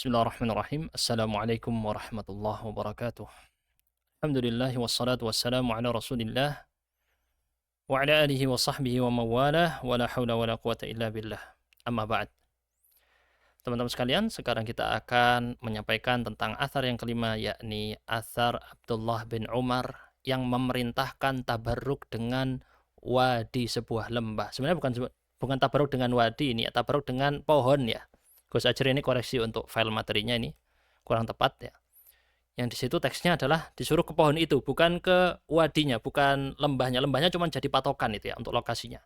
Bismillahirrahmanirrahim. Assalamualaikum warahmatullahi wabarakatuh. Alhamdulillah wassalatu wassalamu ala Rasulillah wa ala alihi wa sahbihi wa mawalah wa la haula wa la quwata illa billah. Amma ba'd. Teman-teman sekalian, sekarang kita akan menyampaikan tentang athar yang kelima, yakni athar Abdullah bin Umar yang memerintahkan tabarruk dengan wadi sebuah lembah. Sebenarnya bukan tabarruk dengan wadi ini, tabarruk dengan pohon ya. Gus Ajri ini koreksi untuk file materinya ini kurang tepat ya. Yang di situ teksnya adalah disuruh ke pohon itu, bukan ke wadinya, bukan lembahnya. Lembahnya cuma jadi patokan itu ya untuk lokasinya.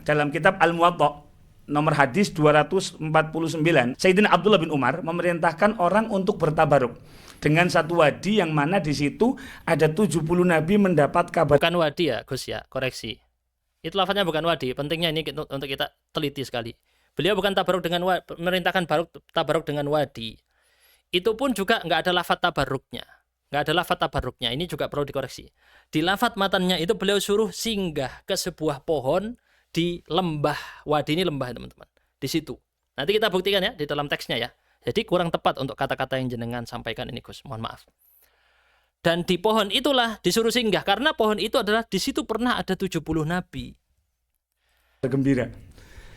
Dalam kitab Al-Muwatta nomor hadis 249, Sayyidina Abdullah bin Umar memerintahkan orang untuk bertabaruk dengan satu wadi yang mana di situ ada 70 nabi mendapat kabar. Bukan wadi ya, Gus ya, koreksi. Itu lafadznya bukan wadi, pentingnya ini untuk kita teliti sekali. Beliau bukan tabaruk dengan merintahkan tabaruk dengan wadi. Itu pun juga nggak ada lafadz tabaruknya. Nggak ada lafadz tabaruknya. Ini juga perlu dikoreksi. Di lafadz matannya itu beliau suruh singgah ke sebuah pohon di lembah. Wadi ini lembah teman-teman. Di situ. Nanti kita buktikan ya di dalam teksnya ya. Jadi kurang tepat untuk kata-kata yang jenengan sampaikan ini Gus. Mohon maaf. Dan di pohon itulah disuruh singgah. Karena pohon itu adalah di situ pernah ada 70 nabi. Gembira.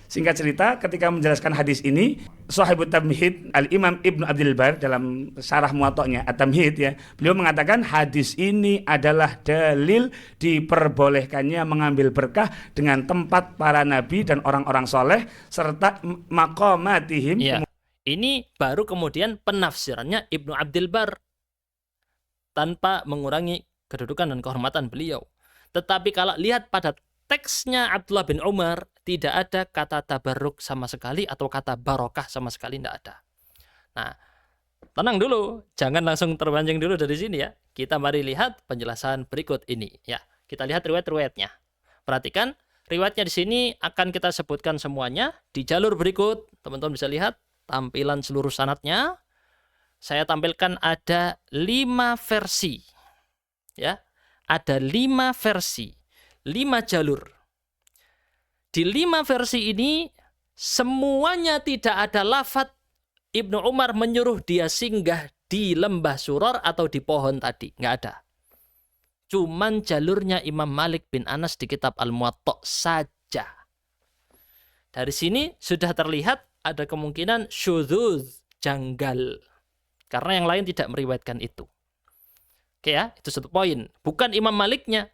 Singkat cerita, ketika menjelaskan hadis ini, Shahibut Tamhid Al-Imam Ibnu Abdul Bar dalam syarah Muwatta'nya At-Tamhid ya, beliau mengatakan hadis ini adalah dalil diperbolehkannya mengambil berkah dengan tempat para nabi dan orang-orang soleh serta maqamatihim. Ya, ini baru kemudian penafsirannya Ibnu Abdul Bar tanpa mengurangi kedudukan dan kehormatan beliau. Tetapi kalau lihat pada teksnya Abdullah bin Umar, tidak ada kata tabarruk sama sekali atau kata barokah sama sekali, tidak ada. Nah, tenang dulu, jangan langsung terpancing dulu dari sini ya. Kita mari lihat penjelasan berikut ini ya. Kita lihat riwayat-riwayatnya. Perhatikan, riwayatnya di sini akan kita sebutkan semuanya di jalur berikut. Teman-teman bisa lihat tampilan seluruh sanadnya. Saya tampilkan ada 5 versi. Ya. Ada 5 versi. 5 jalur. Di 5 versi ini semuanya tidak ada lafadz Ibnu Umar menyuruh dia singgah di lembah Suror atau di pohon tadi. Nggak ada. Cuman jalurnya Imam Malik bin Anas di kitab Al-Muwatta saja. Dari sini sudah terlihat ada kemungkinan syudzuz, janggal. Karena yang lain tidak meriwayatkan itu. Oke ya, itu satu poin. Bukan Imam Maliknya.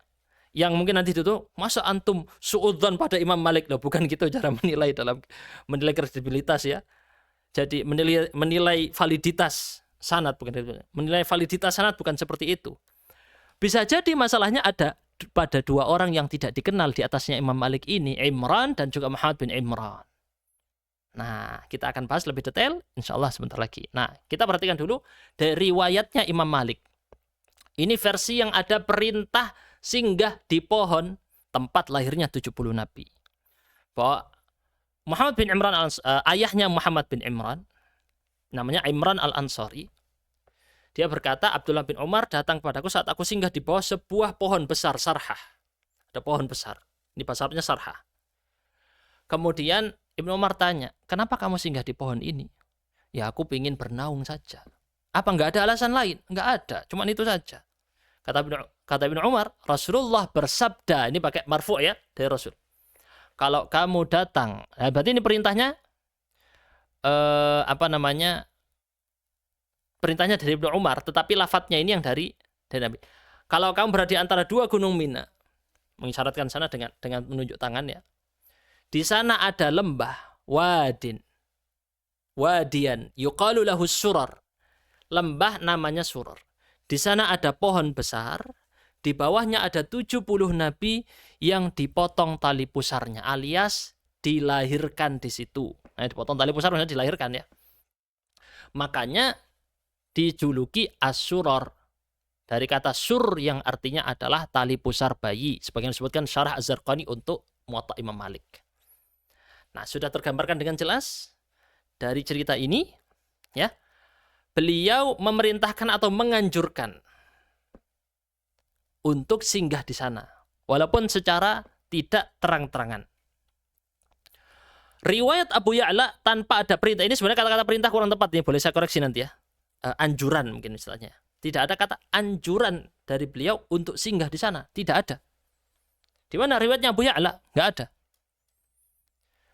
Yang mungkin nanti itu masa antum suudzon pada Imam Malik loh, bukan gitu cara menilai dalam menilai kredibilitas ya. Jadi menilai validitas sanad bukan menilai validitas sanad bukan seperti itu. Bisa jadi masalahnya ada pada 2 orang yang tidak dikenal di atasnya Imam Malik ini, Imran dan juga Muhammad bin Imran. Nah, kita akan bahas lebih detail insyaallah sebentar lagi. Nah, kita perhatikan dulu dari riwayatnya Imam Malik. Ini versi yang ada perintah singgah di pohon tempat lahirnya 70 nabi. Bahwa Muhammad bin Imran, ayahnya Muhammad bin Imran, namanya Imran al-Ansari. Dia berkata, Abdullah bin Umar datang padaku saat aku singgah di bawah sebuah pohon besar, sarhah. Ada pohon besar. Ini bahasanya sarhah. Kemudian Ibnu Umar tanya, kenapa kamu singgah di pohon ini? Ya aku ingin bernaung saja. Apa nggak ada alasan lain? Nggak ada, cuma itu saja. Kata Ibnu Umar, Rasulullah bersabda, ini pakai marfu' ya dari Rasul. Kalau kamu datang, berarti ini perintahnya perintahnya dari Ibnu Umar, tetapi lafadznya ini yang dari Nabi. Kalau kamu berada di antara 2 gunung Mina, mengisyaratkan sana dengan menunjuk tangan ya. Di sana ada lembah, wadian, yuqalu lahu Suror. Lembah namanya Suror. Di sana ada pohon besar, di bawahnya ada 70 nabi yang dipotong tali pusarnya, alias dilahirkan di situ. Nah, dipotong tali pusar maksudnya dilahirkan ya. Makanya dijuluki As-Suror. Dari kata sur yang artinya adalah tali pusar bayi. Sebagian disebutkan Syarah Az-Zarqani untuk Muwatta Imam Malik. Nah, sudah tergambarkan dengan jelas dari cerita ini ya. Beliau memerintahkan atau menganjurkan untuk singgah di sana, walaupun secara tidak terang-terangan. Riwayat Abu Ya'la tanpa ada perintah. Ini sebenarnya kata-kata perintah kurang tepat nih, boleh saya koreksi nanti ya. Anjuran mungkin istilahnya. Tidak ada kata anjuran dari beliau untuk singgah di sana, tidak ada. Di mana riwayatnya Abu Ya'la? Enggak ada.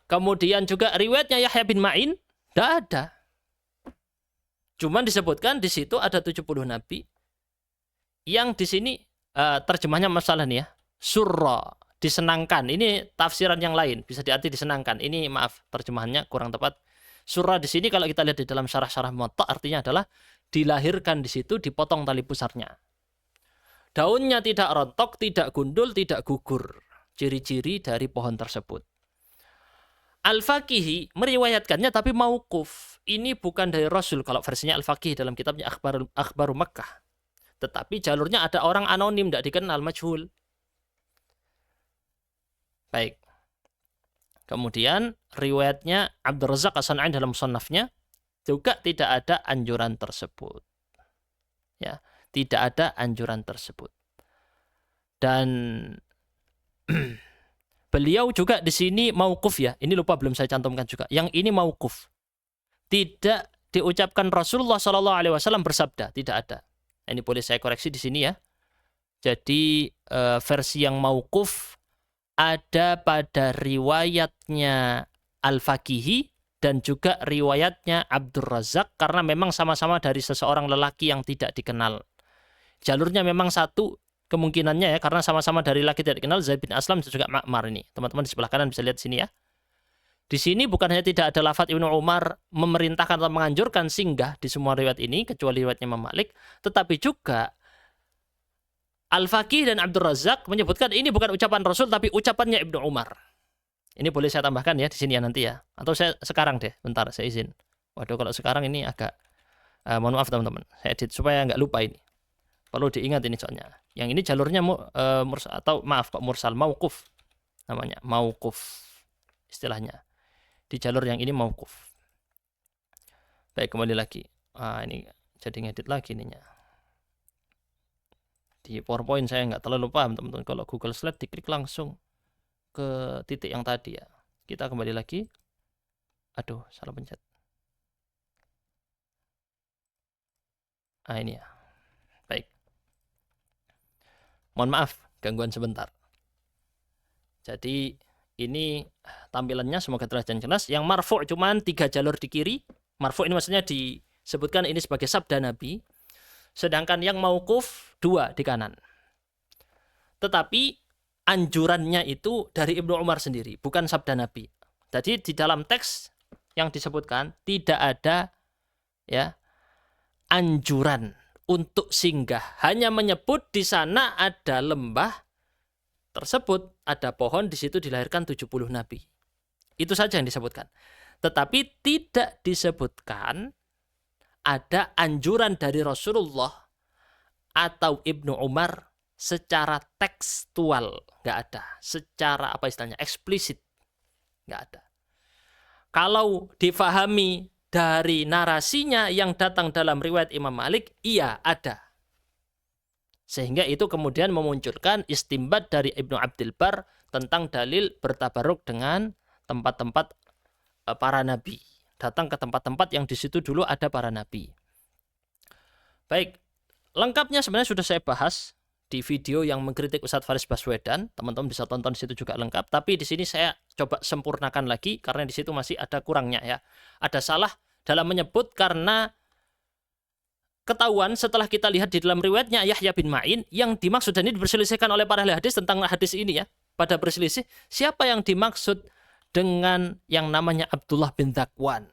Kemudian juga riwayatnya Yahya bin Ma'in, enggak ada. Cuman disebutkan di situ ada 70 nabi yang di sini terjemahnya masalah nih ya. Surra, disenangkan. Ini tafsiran yang lain, bisa diarti disenangkan. Ini maaf, terjemahannya kurang tepat. Surra di sini kalau kita lihat di dalam syarah-syarah Muwatta artinya adalah dilahirkan di situ, dipotong tali pusarnya. Daunnya tidak rontok, tidak gundul, tidak gugur. Ciri-ciri dari pohon tersebut. Al-Faqihi meriwayatkannya tapi mauquf. Ini bukan dari Rasul kalau versinya Al-Faqihi dalam kitabnya Akhbaru Makkah. Tetapi jalurnya ada orang anonim, tidak dikenal, majhul. Baik. Kemudian riwayatnya Abdul Razzaq As-San'ani dalam Musannafnya juga tidak ada anjuran tersebut. Ya, tidak ada anjuran tersebut. Dan beliau juga di sini mauquf ya. Ini lupa belum saya cantumkan juga. Yang ini mauquf. Tidak diucapkan Rasulullah SAW bersabda, tidak ada. Ini boleh saya koreksi di sini ya. Jadi versi yang mauquf ada pada riwayatnya Al-Faqihi dan juga riwayatnya Abdul Razzaq karena memang sama-sama dari seseorang lelaki yang tidak dikenal. Jalurnya memang satu kemungkinannya ya, karena sama-sama dari lelaki tidak dikenal, Zaid bin Aslam dan juga Ma'mar ini. Teman-teman di sebelah kanan bisa lihat sini ya. Di sini bukan hanya tidak ada lafadz Ibnu Umar memerintahkan atau menganjurkan singgah di semua riwayat ini, kecuali riwayatnya Imam Malik, tetapi juga Al-Faqih dan Abdul Razzaq menyebutkan ini bukan ucapan Rasul, tapi ucapannya Ibnu Umar. Ini boleh saya tambahkan ya di sini ya nanti ya. Atau saya sekarang deh, bentar saya izin. Waduh kalau sekarang ini agak, mohon maaf teman-teman, saya edit supaya nggak lupa ini. Perlu diingat ini soalnya. Yang ini jalurnya mursal, atau maaf kok mursal, mauquf namanya, mauquf istilahnya. Di jalur yang ini mauquf. Baik, kembali lagi. Ini jadi ngedit lagi ininya. Di PowerPoint saya nggak terlalu paham teman-teman. Kalau Google Slide diklik langsung ke titik yang tadi ya. Kita kembali lagi. Aduh, salah pencet. Ini ya. Baik. Mohon maaf, gangguan sebentar. Jadi ini tampilannya semoga jelas dan jelas. Yang marfu' cuman 3 jalur di kiri. Marfu' ini maksudnya disebutkan ini sebagai sabda Nabi. Sedangkan yang mauquf 2 di kanan. Tetapi anjurannya itu dari Ibnu Umar sendiri, bukan sabda Nabi. Jadi di dalam teks yang disebutkan tidak ada ya anjuran untuk singgah. Hanya menyebut di sana ada lembah tersebut, ada pohon, di situ dilahirkan 70 nabi. Itu saja yang disebutkan. Tetapi tidak disebutkan ada anjuran dari Rasulullah atau Ibnu Umar secara tekstual, nggak ada. Secara apa istilahnya, eksplisit, nggak ada. Kalau difahami dari narasinya yang datang dalam riwayat Imam Malik, iya ada. Sehingga itu kemudian memunculkan istimbat dari Ibnu Abdil Bar tentang dalil bertabaruk dengan tempat-tempat para nabi. Datang ke tempat-tempat yang di situ dulu ada para nabi. Baik, lengkapnya sebenarnya sudah saya bahas di video yang mengkritik Ustadz Faris Baswedan. Teman-teman bisa tonton di situ juga lengkap. Tapi di sini saya coba sempurnakan lagi karena di situ masih ada kurangnya ya. Ada salah dalam menyebut karena ketahuan setelah kita lihat di dalam riwayatnya Yahya bin Ma'in yang dimaksud, dan ini diperselisihkan oleh para ahli hadis tentang hadis ini ya. Pada berselisih siapa yang dimaksud dengan yang namanya Abdullah bin Dzakwan.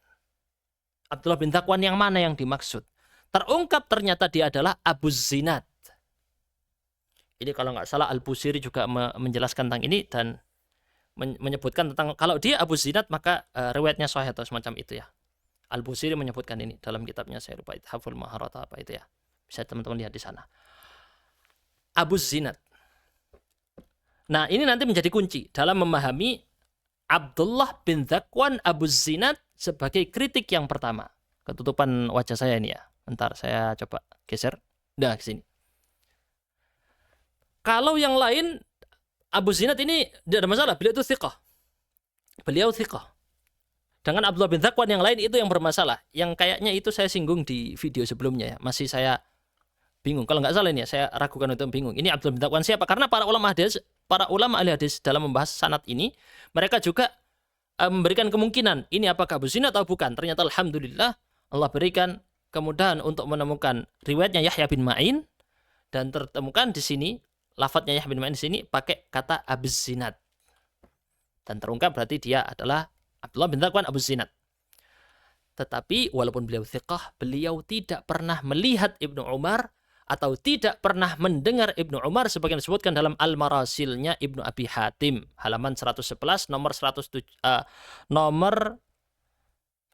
Abdullah bin Dzakwan yang mana yang dimaksud? Terungkap ternyata dia adalah Abu Zinad. Ini kalau nggak salah Al-Busiri juga menjelaskan tentang ini dan menyebutkan tentang kalau dia Abu Zinad maka riwayatnya sahih atau semacam itu ya. Al-Busiri menyebutkan ini dalam kitabnya, saya lupa Ithaful Maharat apa itu ya. Bisa teman-teman lihat di sana. Abu Zinad. Nah, ini nanti menjadi kunci dalam memahami Abdullah bin Dzakwan Abu Zinad sebagai kritik yang pertama. Ketutupan wajah saya ini ya. Bentar, saya coba geser. Nah, ke sini. Kalau yang lain, Abu Zinad ini tidak ada masalah. Beliau itu thiqah. Beliau thiqah. Dengan Abdullah bin Dzakwan yang lain itu yang bermasalah. Yang kayaknya itu saya singgung di video sebelumnya ya. Masih saya bingung. Kalau nggak salah ini ya, saya ragukan untuk bingung. Ini Abdullah bin Dzakwan siapa? Karena para ulama ahli hadis dalam membahas sanad ini, mereka juga memberikan kemungkinan ini apakah Abu Zinad atau bukan. Ternyata alhamdulillah Allah berikan kemudahan untuk menemukan riwayatnya Yahya bin Ma'in dan tertemukan di sini lafadznya Yahya bin Ma'in di sini pakai kata Abu Zinad. Dan terungkap berarti dia adalah Abdullah bin Dzakwan Abu Zinad. Tetapi walaupun beliau thiqah, beliau tidak pernah melihat Ibnu Umar atau tidak pernah mendengar Ibnu Umar sebagaimana disebutkan dalam Al-Marasilnya Ibnu Abi Hatim halaman 111 nomor 107 nomor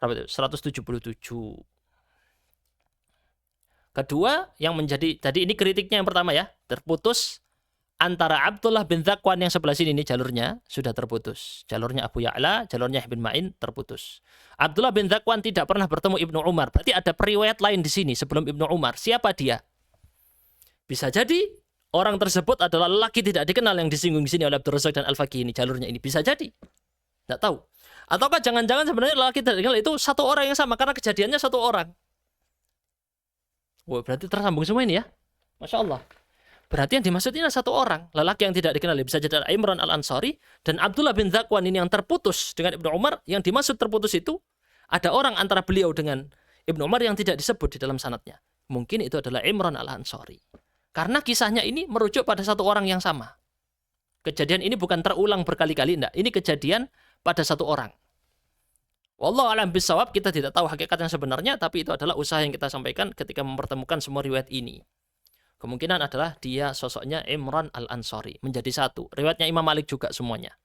berapa itu? 177. Kedua yang menjadi tadi ini kritiknya yang pertama ya, terputus antara Abdullah bin Dzakwan yang sebelah sini ini jalurnya sudah terputus. Jalurnya Abu Ya'la, jalurnya Yahya bin Ma'in terputus. Abdullah bin Dzakwan tidak pernah bertemu Ibnu Umar. Berarti ada periwayat lain di sini sebelum Ibnu Umar. Siapa dia? Bisa jadi orang tersebut adalah lelaki tidak dikenal yang disinggung di sini oleh Abdul Razak dan Al-Faqih ini jalurnya ini. Bisa jadi. Tidak tahu. Ataukah jangan-jangan sebenarnya lelaki tidak dikenal itu satu orang yang sama karena kejadiannya satu orang. Wah, berarti tersambung semua ini ya. Masya Allah. Berarti yang dimaksud ini adalah satu orang, lelaki yang tidak dikenal. Bisa jadi Imran Al-Ansari dan Abdullah bin Dzakwan ini yang terputus dengan Ibnu Umar. Yang dimaksud terputus itu ada orang antara beliau dengan Ibnu Umar yang tidak disebut di dalam sanadnya. Mungkin itu adalah Imran Al-Ansari. Karena kisahnya ini merujuk pada satu orang yang sama. Kejadian ini bukan terulang berkali-kali, enggak. Ini kejadian pada satu orang. Wallahu a'lam bishawab, kita tidak tahu hakikat yang sebenarnya, tapi itu adalah usaha yang kita sampaikan ketika mempertemukan semua riwayat ini. Kemungkinan adalah dia sosoknya Imran Al-Ansari. Menjadi satu. Riwayatnya Imam Malik juga semuanya.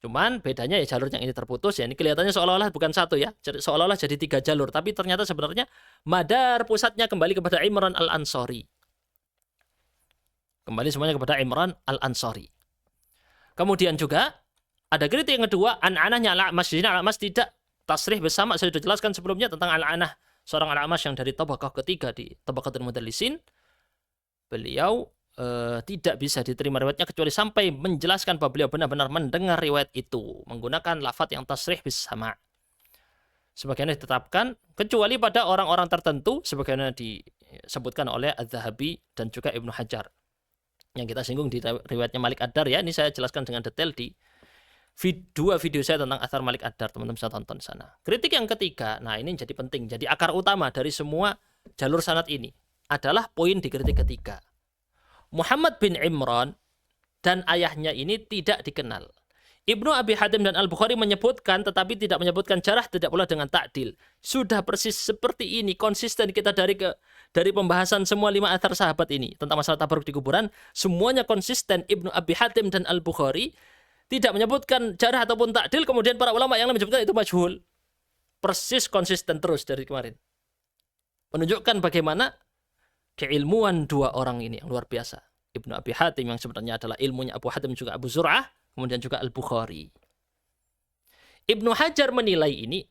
Cuman bedanya ya jalur yang ini terputus ya. Ini kelihatannya seolah-olah bukan satu ya. Seolah-olah jadi 3 jalur. Tapi ternyata sebenarnya madar pusatnya kembali kepada Imran Al-Ansari. Kembali semuanya kepada Imran Al-Ansari. Kemudian juga ada kritik yang kedua. An-anahnya Al-A'mash. Di sini Al-A'mash tidak tasrih bersama. Saya sudah jelaskan sebelumnya tentang Al-anah. Seorang Al-A'mash yang dari tabaqah ketiga di Tabaqatul Mudallisin. Beliau tidak bisa diterima riwayatnya kecuali sampai menjelaskan bahwa beliau benar-benar mendengar riwayat itu menggunakan lafaz yang tasrih bis sama. Sebagaimana ditetapkan kecuali pada orang-orang tertentu sebagaimana disebutkan oleh Az-Zahabi dan juga Ibnu Hajar. Yang kita singgung di riwayatnya Malik Ad-Dar ya, ini saya jelaskan dengan detail di dua video saya tentang Athar Malik Ad-Dar, teman-teman bisa tonton di sana. Kritik yang ketiga, nah ini jadi penting, jadi akar utama dari semua jalur sanad ini adalah poin di kritik ketiga. Muhammad bin Imran dan ayahnya ini tidak dikenal. Ibnu Abi Hatim dan Al-Bukhari menyebutkan tetapi tidak menyebutkan jarah, tidak pula dengan ta'dil. Sudah persis seperti ini, konsisten kita dari pembahasan semua 5 athar sahabat ini tentang masalah tabarruk di kuburan, semuanya konsisten. Ibnu Abi Hatim dan Al-Bukhari tidak menyebutkan jarah ataupun ta'dil, kemudian para ulama yang menyebutkan itu majhul. Persis konsisten terus dari kemarin. Menunjukkan bagaimana keilmuan dua orang ini yang luar biasa. Ibnu Abi Hatim yang sebenarnya adalah ilmunya Abu Hatim juga Abu Zur'ah, kemudian juga Al-Bukhari. Ibnu Hajar menilai ini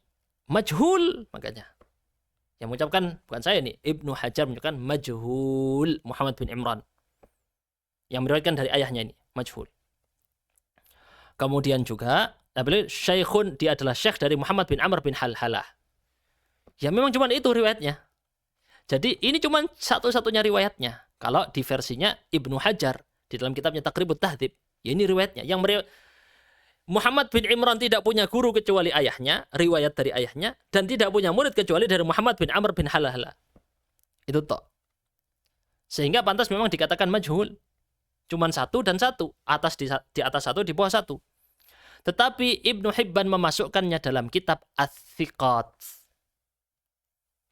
majhul, makanya. Yang mengucapkan, bukan saya nih, Ibnu Hajar menunjukkan majhul Muhammad bin Imran. Yang meriwayatkan dari ayahnya ini, majhul. Kemudian juga, Syekhun, dia adalah syekh dari Muhammad bin Amr bin Halhalah. Ya memang cuma itu riwayatnya. Jadi ini cuma satu-satunya riwayatnya. Kalau di versinya Ibnu Hajar di dalam kitabnya Taqribut Tahdhib, ya ini riwayatnya. Muhammad bin Imran tidak punya guru kecuali ayahnya, riwayat dari ayahnya, dan tidak punya murid kecuali dari Muhammad bin Amr bin Halhalah. Itu toh. Sehingga pantas memang dikatakan majhul. Cuman satu dan satu, di atas satu, di bawah satu. Tetapi Ibnu Hibban memasukkannya dalam kitab Ats-Tsiqat.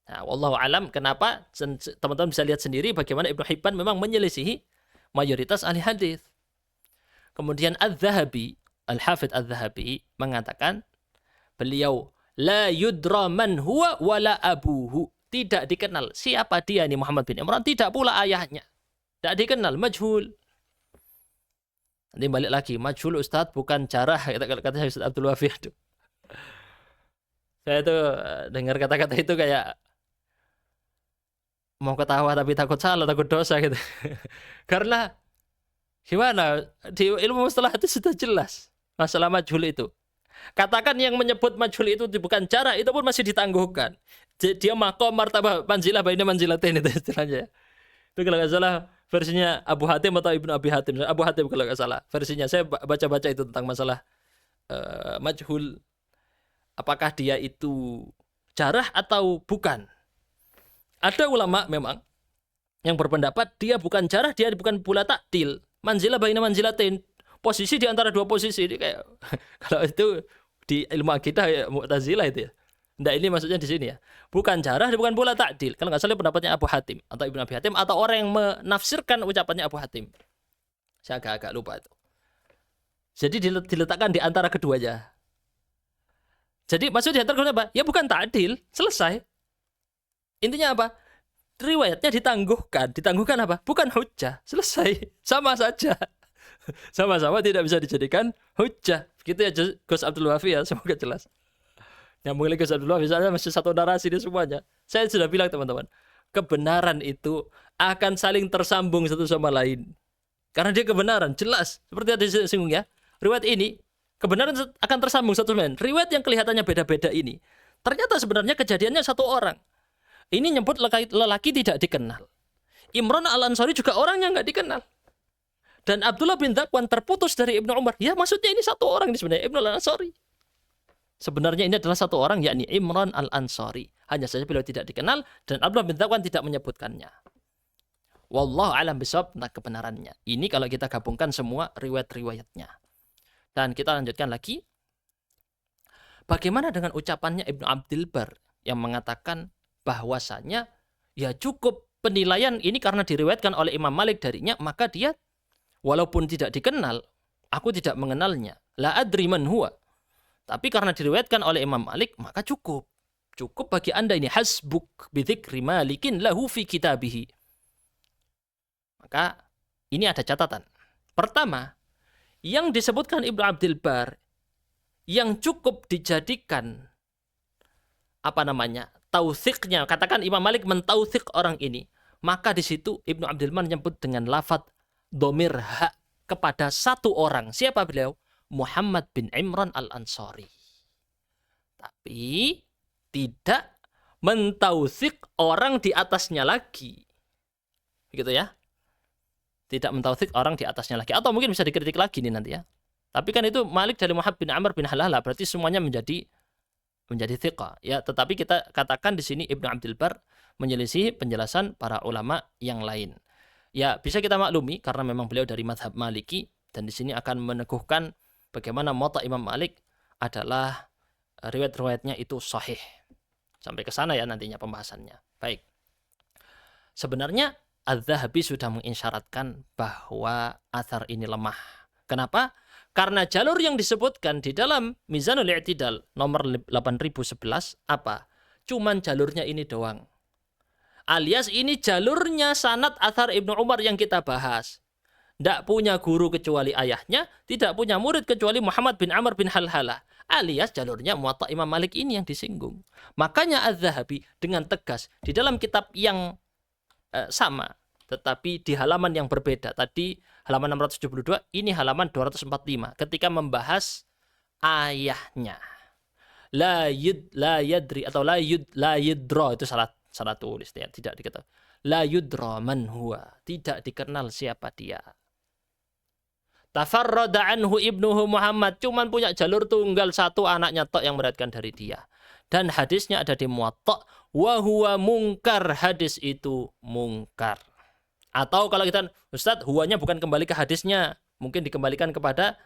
Nah, wallahu alam kenapa teman-teman bisa lihat sendiri bagaimana Ibnu Hibban memang menyelisihi mayoritas ahli hadis. Kemudian Az-Zahabi, Al-Hafidz Az-Zahabi mengatakan beliau la yudra man huwa wala abuhu, tidak dikenal siapa dia ini Muhammad bin Imran, tidak pula ayahnya. Tidak dikenal, majhul. Nanti balik lagi, majhul Ustaz bukan jarah, kata Ustaz Abdul Wafi. Saya tuh dengar kata-kata itu kayak mau ketawa tapi takut salah, takut dosa gitu. Karena gimana? Di ilmu mustalah itu sudah jelas masalah majhul itu. Katakan yang menyebut majhul itu bukan jarah, itu pun masih ditangguhkan. Dia maqam martabah manzilah baina manzilatain itu istilahnya. Itu kalau nggak salah versinya Abu Hatim atau Ibnu Abi Hatim. Abu Hatim kalau nggak salah versinya. Saya baca-baca itu tentang masalah majhul. Apakah dia itu jarah atau bukan? Ada ulama memang yang berpendapat dia bukan jarah, dia bukan pula takdil. Manzilah baina manzilatain. Posisi di antara dua posisi. Ini kayak kalau itu di ilmu akidah ya Mu'tazilah itu ya. Nah ini maksudnya di sini ya. Bukan jarah, bukan pula takdil. Kalau nggak salah pendapatnya Abu Hatim atau Ibnu Abi Hatim atau orang yang menafsirkan ucapannya Abu Hatim. Saya agak lupa itu. Jadi diletakkan di antara keduanya. Jadi maksudnya di antara keduanya apa? Ya bukan takdil, selesai. Intinya apa? Riwayatnya ditangguhkan. Ditangguhkan apa? Bukan hujjah. Selesai. Sama saja. Sama-sama tidak bisa dijadikan hujjah. Begitu ya Gus Abdul Wafi ya. Semoga jelas. Nyambung lagi Gus Abdul Wafi. Soalnya masih satu narasi di semuanya. Saya sudah bilang teman-teman. Kebenaran itu akan saling tersambung satu sama lain. Karena dia kebenaran. Jelas. Seperti yang disinggung ya. Riwayat ini. Kebenaran akan tersambung satu sama lain. Riwayat yang kelihatannya beda-beda ini. Ternyata sebenarnya kejadiannya satu orang. Ini nyebut lelaki tidak dikenal. Imran Al-Ansari juga orang yang nggak dikenal. Dan Abdullah bin Dzakwan terputus dari Ibnu Umar. Ya maksudnya ini satu orang ini sebenarnya, Ibnu Al-Ansari. Sebenarnya ini adalah satu orang, yakni Imran Al-Ansari. Hanya saja beliau tidak dikenal dan Abdullah bin Dzakwan tidak menyebutkannya. Wallahu a'lam bishawab tentang kebenarannya. Ini kalau kita gabungkan semua riwayat-riwayatnya. Dan kita lanjutkan lagi. Bagaimana dengan ucapannya Ibnu Abdil Bar yang mengatakan bahwasanya ya cukup penilaian ini karena diriwayatkan oleh Imam Malik darinya, maka dia walaupun tidak dikenal, aku tidak mengenalnya. La adri man huwa. Tapi karena diriwayatkan oleh Imam Malik, maka cukup. Cukup bagi Anda ini hasbuk bidzikri Malikin lahu fi kitabihi. Maka ini ada catatan. Pertama, yang disebutkan Ibnu Abdil Bar yang cukup dijadikan tautsiknya, katakan Imam Malik mentautsik orang ini, maka di situ Ibnu Abdil Bar menyebut dengan lafadz dhamir ha kepada satu orang. Siapa beliau? Muhammad bin Imran Al-Ansari. Tapi tidak mentautsik orang di atasnya lagi. Begitu ya? Tidak mentautsik orang di atasnya lagi. Atau mungkin bisa dikritik lagi nih nanti ya. Tapi kan itu Malik dari Muhammad bin Amr bin Halalah, berarti semuanya menjadi thiqah ya. Tetapi kita katakan di sini Ibnu Abdil Bar menyelisih penjelasan para ulama yang lain. Ya, bisa kita maklumi karena memang beliau dari mazhab Maliki dan di sini akan meneguhkan bagaimana muwatta Imam Malik adalah riwayat-riwayatnya itu sahih. Sampai ke sana ya nantinya pembahasannya. Baik. Sebenarnya Az-Zahabi sudah mengisyaratkan bahwa athar ini lemah. Kenapa? Karena jalur yang disebutkan di dalam Mizanul I'tidal nomor 8011 apa? Cuman jalurnya ini doang. Alias ini jalurnya sanad athar Ibnu Umar yang kita bahas. Tidak punya guru kecuali ayahnya, tidak punya murid kecuali Muhammad bin Amr bin Halhalah. Alias jalurnya Muwatta Imam Malik ini yang disinggung. Makanya Az-Zahabi dengan tegas di dalam kitab yang sama, tetapi di halaman yang berbeda. Tadi halaman 672, ini halaman 245. Ketika membahas ayahnya. La yadri atau la yudra, itu salah tulis ya, tidak diketahui. La yudra man huwa, tidak dikenal siapa dia. Tafarrada anhu ibnuhu Muhammad, cuman punya jalur tunggal satu, anaknya tok yang meriwayatkan dari dia. Dan hadisnya ada di Muwatta, wa huwa mungkar, hadis itu mungkar. Atau kalau kita, Ustadz, huwanya bukan kembali ke hadisnya, mungkin dikembalikan kepada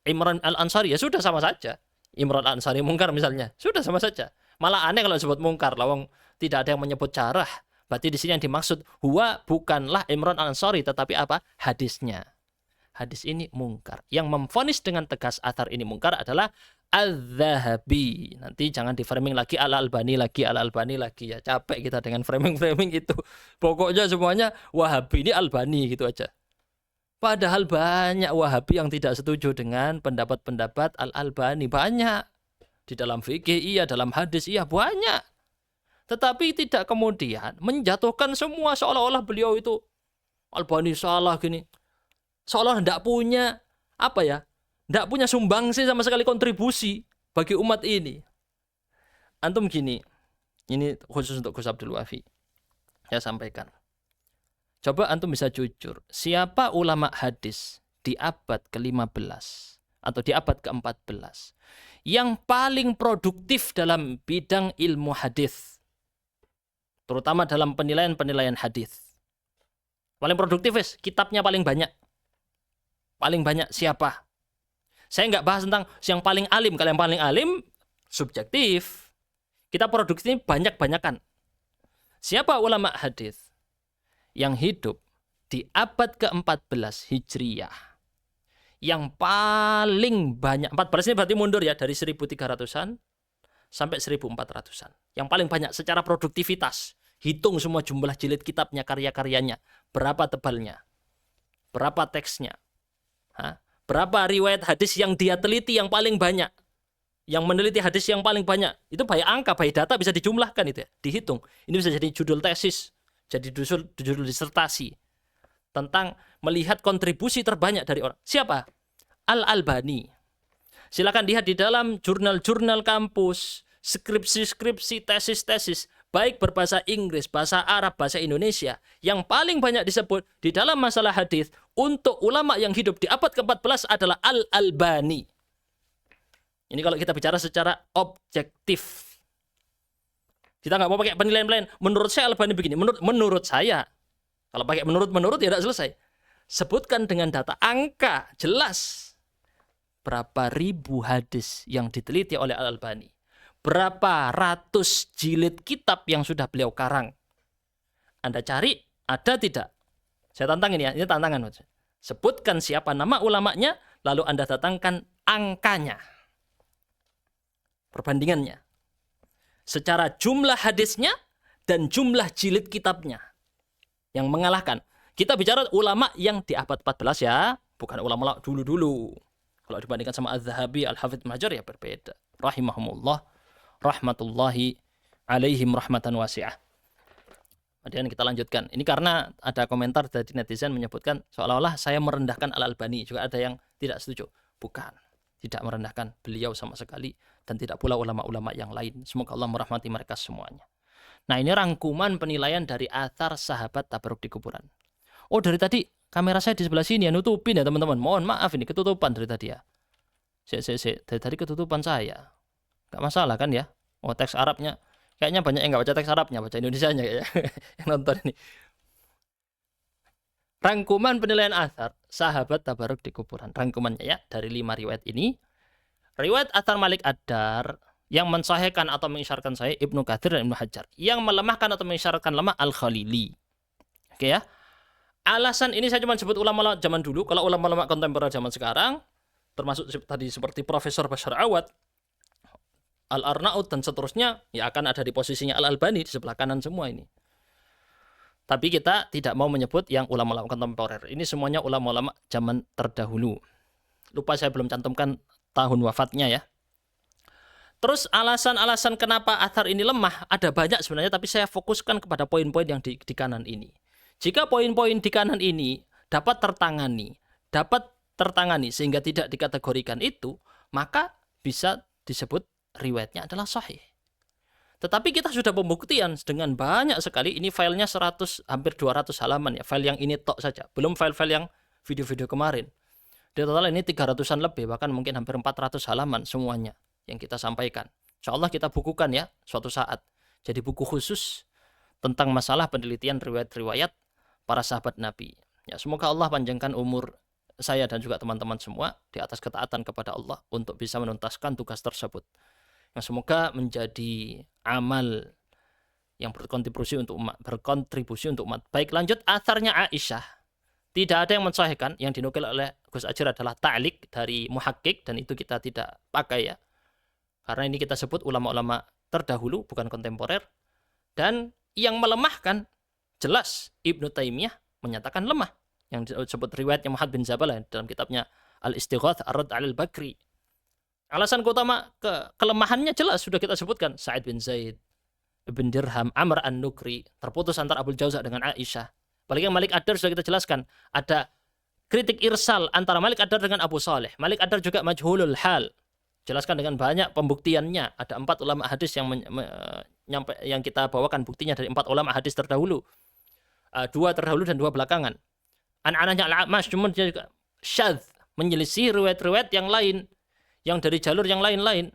Imran Al-Ansari, ya sudah sama saja. Imran Al-Ansari mungkar misalnya, sudah sama saja. Malah aneh kalau disebut mungkar, lawang tidak ada yang menyebut carah. Berarti di sini yang dimaksud huwa bukanlah Imran Al-Ansari, tetapi apa? Hadisnya. Hadis ini mungkar. Yang memvonis dengan tegas athar ini mungkar adalah Az-Zahabi. Nanti jangan di framing lagi Al-Albani lagi, Al-Albani lagi ya. Capek kita dengan framing-framing itu. Pokoknya semuanya Wahabi ini Albani gitu aja. Padahal banyak Wahabi yang tidak setuju dengan pendapat-pendapat Al-Albani. Banyak. Di dalam fikih iya, dalam hadis iya, banyak. Tetapi tidak kemudian menjatuhkan semua seolah-olah beliau itu Albani salah gini. Seolah tidak punya tidak punya sumbangsi sama sekali kontribusi bagi umat ini. Antum gini, ini khusus untuk Gus Abdul Wafi, saya sampaikan. Coba antum bisa jujur, siapa ulama hadis di abad ke-15 atau di abad ke-14 yang paling produktif dalam bidang ilmu hadis, terutama dalam penilaian hadis. Paling produktif, kitabnya paling banyak. Paling banyak siapa? Saya nggak bahas tentang yang paling alim. Kalau yang paling alim, subjektif. Kita produksi banyak-banyakan. Siapa ulama hadis yang hidup di abad ke-14 Hijriyah? Yang paling banyak, 14 ini berarti mundur ya, dari 1300-an sampai 1400-an. Yang paling banyak secara produktivitas. Hitung semua jumlah jilid kitabnya, karya-karyanya. Berapa tebalnya? Berapa teksnya? Berapa riwayat hadis yang dia teliti yang paling banyak? Yang meneliti hadis yang paling banyak. Itu by angka, by data bisa dijumlahkan itu ya, dihitung. Ini bisa jadi judul tesis, jadi judul disertasi tentang melihat kontribusi terbanyak dari orang. Siapa? Al-Albani. Silakan lihat di dalam jurnal-jurnal kampus, skripsi-skripsi, tesis-tesis, baik berbahasa Inggris, bahasa Arab, bahasa Indonesia, yang paling banyak disebut di dalam masalah hadis untuk ulama yang hidup di abad ke-14 adalah Al-Albani. Ini kalau kita bicara secara objektif. Kita nggak mau pakai penilaian-penilaian. Menurut saya Albani begini. Menurut saya. Kalau pakai menurut ya tidak selesai. Sebutkan dengan data, angka, jelas. Berapa ribu hadis yang diteliti oleh Al-Albani. Berapa ratus jilid kitab yang sudah beliau karang. Anda cari, ada tidak? Saya tantangin ya, ini tantangan. Sebutkan siapa nama ulamanya, lalu Anda datangkan angkanya. Perbandingannya secara jumlah hadisnya dan jumlah jilid kitabnya yang mengalahkan. Kita bicara ulama yang di abad 14 ya, bukan ulama dulu-dulu. Kalau dibandingkan sama Az-Zahabi, Al-Hafidz Ibnu Hajar ya berbeda. Rahimahumullah, rahmatullahi alaihim rahmatan wasi'ah. Kemudian kita lanjutkan. Ini karena ada komentar dari netizen menyebutkan seolah-olah saya merendahkan Al-Albani. Juga ada yang tidak setuju. Bukan. Tidak merendahkan beliau sama sekali, dan tidak pula ulama-ulama yang lain. Semoga Allah merahmati mereka semuanya. Nah, ini rangkuman penilaian dari athar sahabat tabarruk di kuburan. Oh, dari tadi kamera saya di sebelah sini ya, nutupin ya teman-teman. Mohon maaf, ini ketutupan dari tadi ya. Dari tadi ketutupan saya. Gak masalah kan ya? Oh, teks Arabnya. Kayaknya banyak yang gak baca teks Arabnya, baca Indonesianya kayaknya yang nonton ini. Rangkuman penilaian athar sahabat tabarruk di kuburan. Rangkumannya ya, dari 5 riwayat ini. Riwayat athar Malik Ad-Dar yang mensahihkan atau mengisyarahkan sahih Ibnu Katsir dan Ibnu Hajar. Yang melemahkan atau mengisyarahkan lemah Al-Khalili. Oke ya. Alasan ini saya cuma sebut ulama-ulama zaman dulu. Kalau ulama-ulama kontemporer zaman sekarang, termasuk tadi seperti Profesor Bashar Awad, Al-Arnaud dan seterusnya, ya akan ada di posisinya Al-Albani di sebelah kanan semua ini. Tapi kita tidak mau menyebut yang ulama-ulama kontemporer. Ini semuanya ulama-ulama zaman terdahulu. Lupa saya belum cantumkan tahun wafatnya ya. Terus alasan-alasan kenapa athar ini lemah ada banyak sebenarnya, tapi saya fokuskan kepada poin-poin yang di kanan ini. Jika poin-poin di kanan ini dapat tertangani sehingga tidak dikategorikan itu, maka bisa disebut riwayatnya adalah sahih. Tetapi kita sudah pembuktian dengan banyak sekali, ini filenya 100, hampir 200 halaman ya, file yang ini tok saja, belum file-file yang video-video kemarin. Di total ini 300-an lebih, bahkan mungkin hampir 400 halaman semuanya yang kita sampaikan. Insya Allah kita bukukan ya suatu saat. Jadi buku khusus tentang masalah penelitian riwayat-riwayat para sahabat Nabi. Ya, semoga Allah panjangkan umur saya dan juga teman-teman semua di atas ketaatan kepada Allah untuk bisa menuntaskan tugas tersebut. Yang semoga menjadi amal yang berkontribusi untuk umat. Baik, lanjut atharnya Aisyah. Tidak ada yang mensahihkan, yang dinukil oleh Gus Ajir adalah ta'liq dari muhakkik, dan itu kita tidak pakai ya. Karena ini kita sebut ulama-ulama terdahulu, bukan kontemporer. Dan yang melemahkan, jelas Ibnu Taimiyah menyatakan lemah. Yang disebut riwayatnya Muhammad bin Zabalah dalam kitabnya Al-Istighath Ar-Radd 'alal Bakri. Alasan utama kelemahannya jelas sudah kita sebutkan. Sa'id bin Zaid, Ibn Dirham, Amr an-Nukri, terputus antara Abu Jauza dengan Aisyah. Apalagi yang Malik Ad-Dar sudah kita jelaskan. Ada kritik irsal antara Malik Ad-Dar dengan Abu Saleh. Malik Ad-Dar juga majhulul hal. jelaskan dengan banyak pembuktiannya. Ada 4 ulama hadis yang kita bawakan buktinya dari 4 ulama hadis terdahulu. 2 terdahulu dan 2 belakangan. An-anahnya Al-A'mash cuma dia juga syadz, menyelisih riwayat-riwayat yang lain, yang dari jalur yang lain-lain.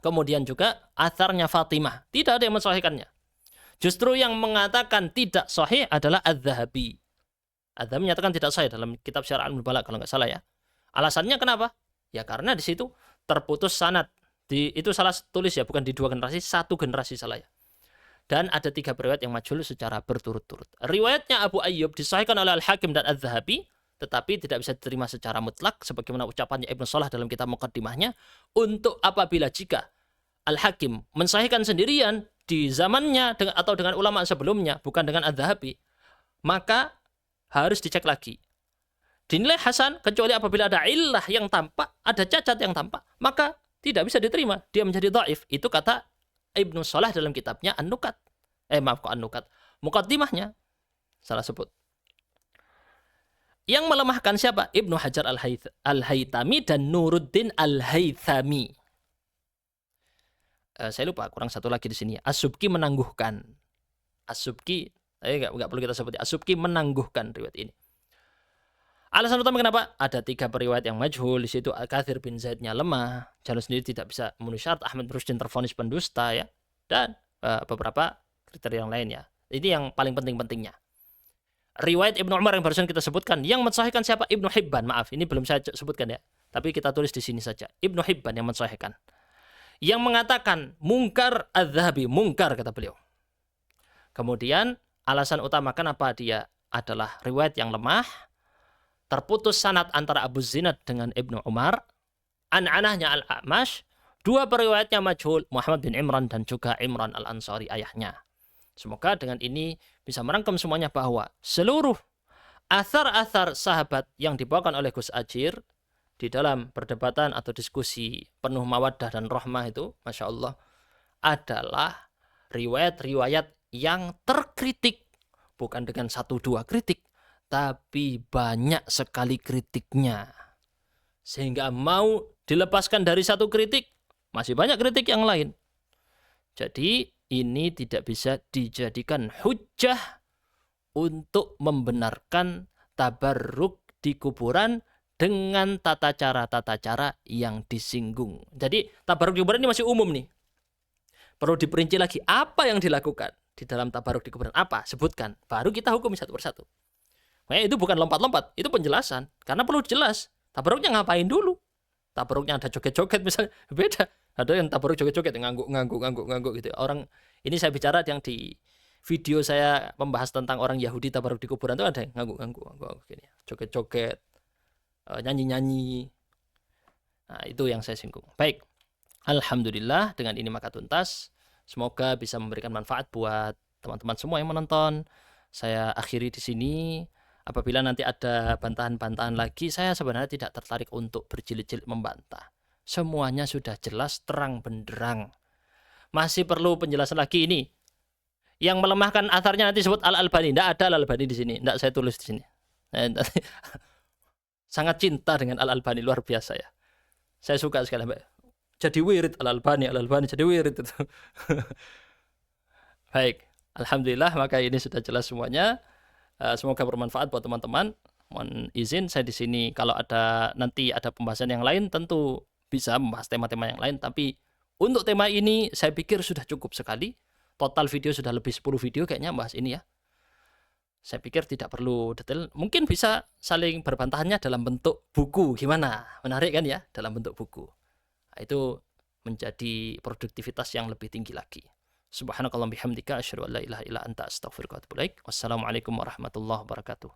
Kemudian juga atharnya Fatimah, tidak ada yang mensahihkannya. Justru yang mengatakan tidak sahih adalah Az-Zahabi. Az-Zahabi menyatakan tidak sahih dalam kitab Syarah Al-Mubalagh kalau nggak salah ya. Alasannya kenapa? Ya karena di situ terputus sanad. Itu salah tulis ya, bukan di 2 generasi, 1 generasi salah ya. Dan ada 3 riwayat yang majhul secara berturut-turut. Riwayatnya Abu Ayyub disahihkan oleh Al-Hakim dan Az-Zahabi, tetapi tidak bisa diterima secara mutlak sebagaimana ucapannya Ibnu Shalah dalam kitab Muqaddimahnya, untuk apabila jika Al-Hakim mensahihkan sendirian di zamannya atau dengan ulama sebelumnya, bukan dengan Az-Zahabi, maka harus dicek lagi. Dinilai hasan kecuali apabila ada illah yang tampak, ada cacat yang tampak, maka tidak bisa diterima, dia menjadi dhaif. Itu kata Ibnu Shalah dalam kitabnya An-Nukat. An-Nukat. Muqaddimahnya salah sebut. Yang melemahkan siapa? Ibnu Hajar Al-Haytami dan Nuruddin Al-Haythami. Saya lupa, kurang satu lagi di sini. As-Subki menangguhkan. As-Subki, nggak perlu kita sebut. As-Subki menangguhkan riwayat ini. Alasan utama kenapa? Ada 3 periwayat yang majhul. Di situ Al-Kathir bin Zaidnya lemah. Jalur sendiri tidak bisa memenuhi syarat. Ahmad bin Rushdin tervonis pendusta ya. Dan beberapa kriteria yang lain ya. Ini yang paling penting-pentingnya. Riwayat Ibnu Umar yang barusan kita sebutkan. Yang mensahihkan siapa? Ibnu Hibban. Maaf, ini belum saya sebutkan ya. Tapi kita tulis di sini saja. Ibnu Hibban yang mensahihkan. Yang mengatakan mungkar Az-Zahabi. Mungkar kata beliau. Kemudian alasan utama kenapa dia adalah riwayat yang lemah. Terputus sanad antara Abu Zinad dengan Ibnu Umar. An-anahnya Al-A'mash. 2 periwayatnya majhul, Muhammad bin Imran dan juga Imran Al-Ansari ayahnya. Semoga dengan ini bisa merangkum semuanya bahwa seluruh athar-athar sahabat yang dibawakan oleh Gus Ajir di dalam perdebatan atau diskusi penuh mawaddah dan rahmah itu, Masya Allah, adalah riwayat-riwayat yang terkritik. Bukan dengan 1-2 kritik, tapi banyak sekali kritiknya. Sehingga mau dilepaskan dari 1 kritik, masih banyak kritik yang lain. Jadi ini tidak bisa dijadikan hujjah untuk membenarkan tabarruk di kuburan dengan tata cara yang disinggung. Jadi tabarruk di kuburan ini masih umum nih. Perlu diperinci lagi apa yang dilakukan di dalam tabarruk di kuburan. Apa? Sebutkan. Baru kita hukumi satu persatu. Makanya itu bukan lompat-lompat, itu penjelasan. Karena perlu jelas, tabarruknya ngapain dulu? Tabarruknya ada joget-joget misalnya, beda. Ada yang tabarruk joget-joget, ngangguk gitu. Orang, ini saya bicara yang di video saya membahas tentang orang Yahudi tabarruk di kuburan itu ada yang ngangguk gini, joget-joget, nyanyi-nyanyi. Nah, itu yang saya singgung. Baik, alhamdulillah dengan ini maka tuntas. Semoga bisa memberikan manfaat buat teman-teman semua yang menonton. Saya akhiri di sini. Apabila nanti ada bantahan-bantahan lagi, saya sebenarnya tidak tertarik untuk berjilid-jilid membantah. Semuanya sudah jelas, terang benderang. Masih perlu penjelasan lagi ini. Yang melemahkan atharnya nanti sebut Al-Albani. Tidak ada Al-Albani di sini. Tidak saya tulis di sini. Sangat cinta dengan Al-Albani, luar biasa ya. Saya suka sekali. Jadi wirid Al-Albani jadi wirid itu. Baik, alhamdulillah maka ini sudah jelas semuanya. Semoga bermanfaat buat teman-teman. Mohon izin saya di sini kalau nanti ada pembahasan yang lain tentu bisa membahas tema-tema yang lain, tapi untuk tema ini saya pikir sudah cukup sekali. Total video sudah lebih 10 video kayaknya bahas ini ya. Saya pikir tidak perlu detail. Mungkin bisa saling berbantahannya dalam bentuk buku. Gimana? Menarik kan ya? Dalam bentuk buku. Nah, itu menjadi produktivitas yang lebih tinggi lagi. Subhanakallahumma bihamdika asyhadu an la ilaha illa anta astaghfiruka wa atubu ilaik. Wassalamualaikum warahmatullahi wabarakatuh.